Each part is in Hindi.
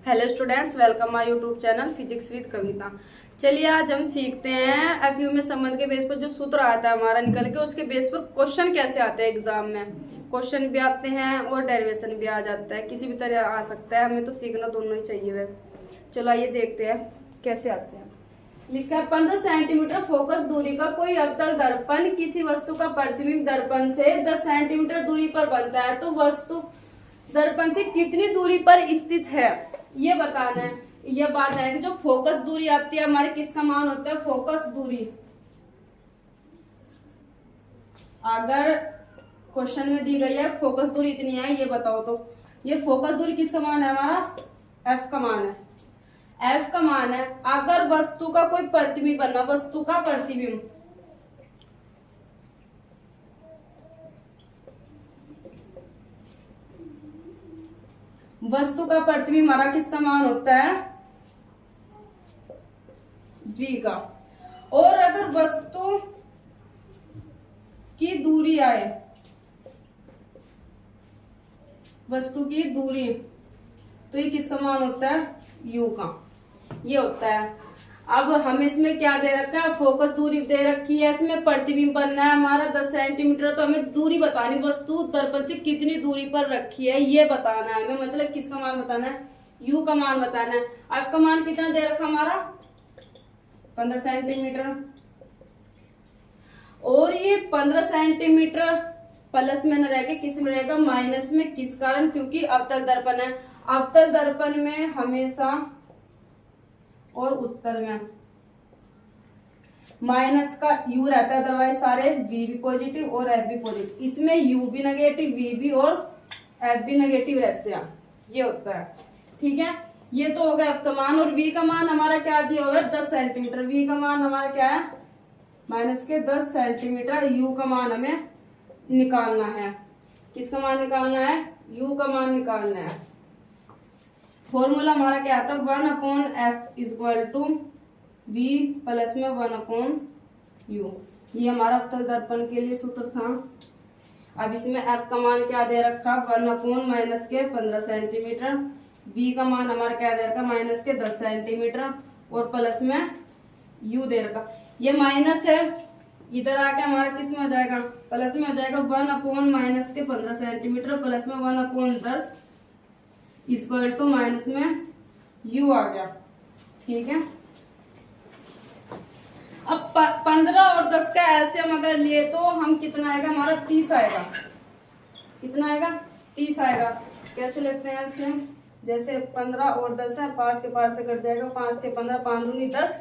Hello students, welcome my YouTube channel physics with Kavita. चलिए आज हम सीखते हैं एफयू में संबंध के बेस पर जो सूत्र आता है हमारा निकल के, उसके बेस पर क्वेश्चन कैसे आते हैं एग्जाम में। क्वेश्चन भी आते हैं और डेरिवेशन भी आ जाता है, किसी भी तरह आ सकता है, हमें तो सीखना दोनों ही चाहिए वैसे। चलो आइए देखते हैं कैसे आते हैं। लिखा है 15 सेंटीमीटर फोकस दूरी का कोई अवतल दर्पण किसी वस्तु का प्रतिबिंब दर्पण से 10 सेंटीमीटर दूरी पर बनता है, तो वस्तु दर्पण से कितनी दूरी पर स्थित है ये बताना है। यह बात है कि जो फोकस दूरी आती है हमारे, किसका मान होता है फोकस दूरी। अगर क्वेश्चन में दी गई है फोकस दूरी इतनी है, ये बताओ तो ये फोकस दूरी किसका मान है हमारा, एफ का मान है। एफ का मान है अगर वस्तु का कोई प्रतिबिंब बनना, वस्तु का प्रतिबिंब, वस्तु का प्रतिबिंब हमारा किसका मान होता है v का। और अगर वस्तु की दूरी आए, वस्तु की दूरी, तो ये किसका मान होता है u का, ये होता है। अब हमें इसमें क्या दे रखा है, फोकस दूरी दे रखी है, इसमें प्रतिबिंब बनना है हमारा 10 सेंटीमीटर, तो हमें दूरी बतानी, वस्तु दर्पण से कितनी दूरी पर रखी है ये बताना है हमें, मतलब किसका मान बताना है, u का मान बताना है। f का मान कितना दे रखा हमारा 15 सेंटीमीटर, और ये 15 सेंटीमीटर प्लस में न रह के किस में रहेगा, माइनस में। किस कारण, क्योंकि अवतल दर्पण है। अवतल दर्पण में हमेशा और उत्तल में माइनस का u रहता है, अदरवाइज सारे v भी पॉजिटिव और f भी पॉजिटिव। इसमें u भी नेगेटिव, v भी और f भी नेगेटिव रहते हैं, ये होता है। ठीक है, ये तो हो गया f का मान। और v का मान हमारा क्या दिया हुआ है 10 सेंटीमीटर। v का मान हमारा क्या है माइनस के 10 सेंटीमीटर। u का मान हमें निकालना है, किसका मान निकालना है, u का मान निकालना है। फॉर्मूला हमारा क्या आता है 1/f equal to v plus में 1/u। ये हमारा अवतल दर्पण के लिए सूत्र था। अब इसमें f का मान क्या दे रखा 1/ माइनस के 15 सेंटीमीटर, v का मान हमारा क्या दे रखा माइनस के 10 सेंटीमीटर, और प्लस में u दे रखा। ये माइनस है, इधर आके हमारा किस में हो जाएगा, प्लस में हो जाएगा 1/ माइनस के 15 सेंटीमीटर प्लस में 1/10 इक्वल टू माइनस में u आ गया। ठीक है, अब 15 और 10 का एलसीएम अगर लिए तो हम कितना आएगा हमारा 30 आएगा। कितना आएगा 30 आएगा। कैसे लेते हैं एलसीएम, जैसे 15 और 10 है, 5 के पार से कट जाएगा, 5 के 15, 5 दूनी 10,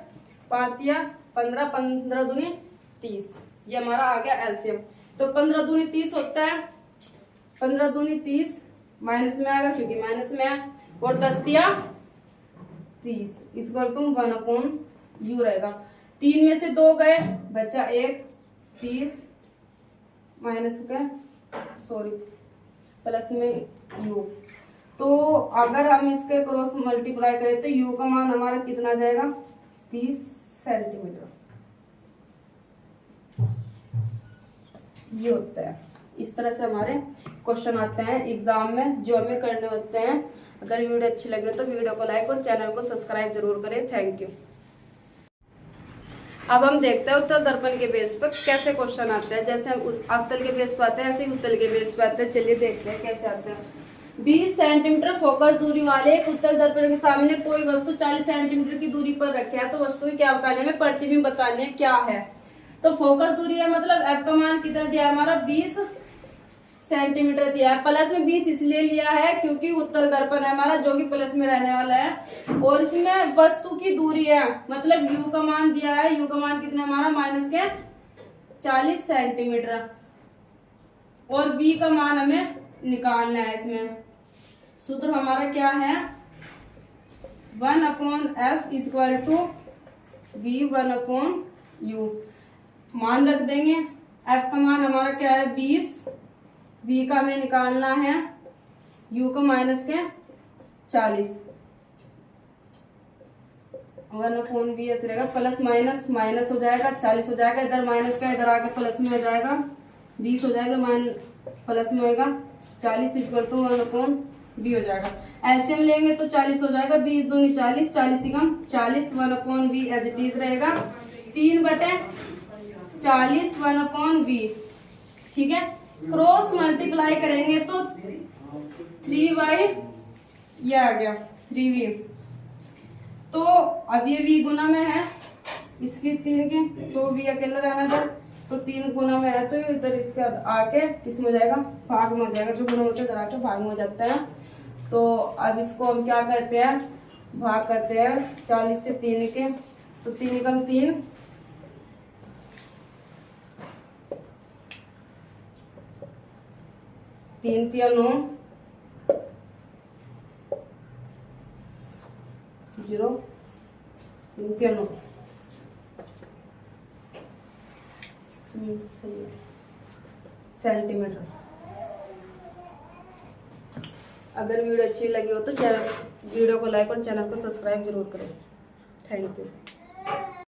5 या 15, 15 दूनी 30, ये हमारा आ गया एलसीएम। तो 15 दूनी 30 होता है, 15 दूनी 30 माइनस में आएगा क्योंकि माइनस में है, और 10 दिया 30 इक्वल टू 1/u रहेगा। 3 में से 2 गए, बचा 1, 30 माइनस का प्लस में u। तो अगर हम इसके क्रॉस मल्टीप्लाई करें तो u का मान हमारा कितना जाएगा 30 सेंटीमीटर, ये होता है। इस तरह से हमारे क्वेश्चन आते हैं एग्जाम में जो हमें करने होते हैं। अगर वीडियो अच्छी लगे तो वीडियो को लाइक और चैनल को सब्सक्राइब जरूर करें। Thank you. अब हम देखते हैं उत्तल दर्पण के बेस पर कैसे क्वेश्चन आते हैं। जैसे हम अवतल के बेस पर आते हैं ऐसे ही उत्तल के बेस पर आते हैं। चलिए देखते हैं कैसे आते हैं। 20 सेंटीमीटर फोकस दूरी वाले एक उत्तल दर्पण के सामने कोई वस्तु 40 सेंटीमीटर की दूरी पर रखे है, तो वस्तु क्या बताने में, प्रतिबिंब बताने क्या है। तो फोकस दूरी है, मतलब f का मान कितना दिया है हमारा 20 सेंटीमीटर दिया है। प्लस में 20 इसलिए लिया है क्योंकि उत्तल दर्पण है हमारा जो कि प्लस में रहने वाला है, और इसमें वस्तु की दूरी है, मतलब u का मान दिया है। u का मान कितना हमारा माइनस के 40 सेंटीमीटर, और v का मान हमें निकालना है। इसमें सूत्र हमारा क्या है 1/f equal to v 1/u। मान रख देंगे, f का मान हमारा क्या है 20, v का हमें निकालना है, u का माइनस के 40, 1/v ऐसे रहेगा, प्लस माइनस माइनस हो जाएगा, 40 हो जाएगा, इधर माइनस का इधर आके प्लस में हो जाएगा, 20 हो जाएगा, प्लस में होगा 40 इक्वल टू 1/v हो जाएगा। एलसीएम लेंगे तो 40 हो जाएगा, 20 दूनी 40, 40 ही कम 40, 1/v एज इट इज रहेगा 3/40 1/v। ठीक है, क्रॉस मल्टीप्लाई करेंगे तो 3y ये आ गया 3v। तो अब ये v गुना में है इसकी 3 के, तो v अकेला रहना था, तो 3 गुना में है तो इधर इसके आके किसमें हो जाएगा, भाग में हो जाएगा। जो गुना होते इधर आके भाग में हो जाता है। तो अब इसको हम क्या करते हैं, भाग करते हैं 40 से 3 के, तो 3 एकम 3, 3 3 9 0 3 3 9 सेंटीमीटर। अगर वीडियो अच्छी लगी हो तो वीडियो को लाइक और चैनल को सब्सक्राइब जरूर करें। Thank you.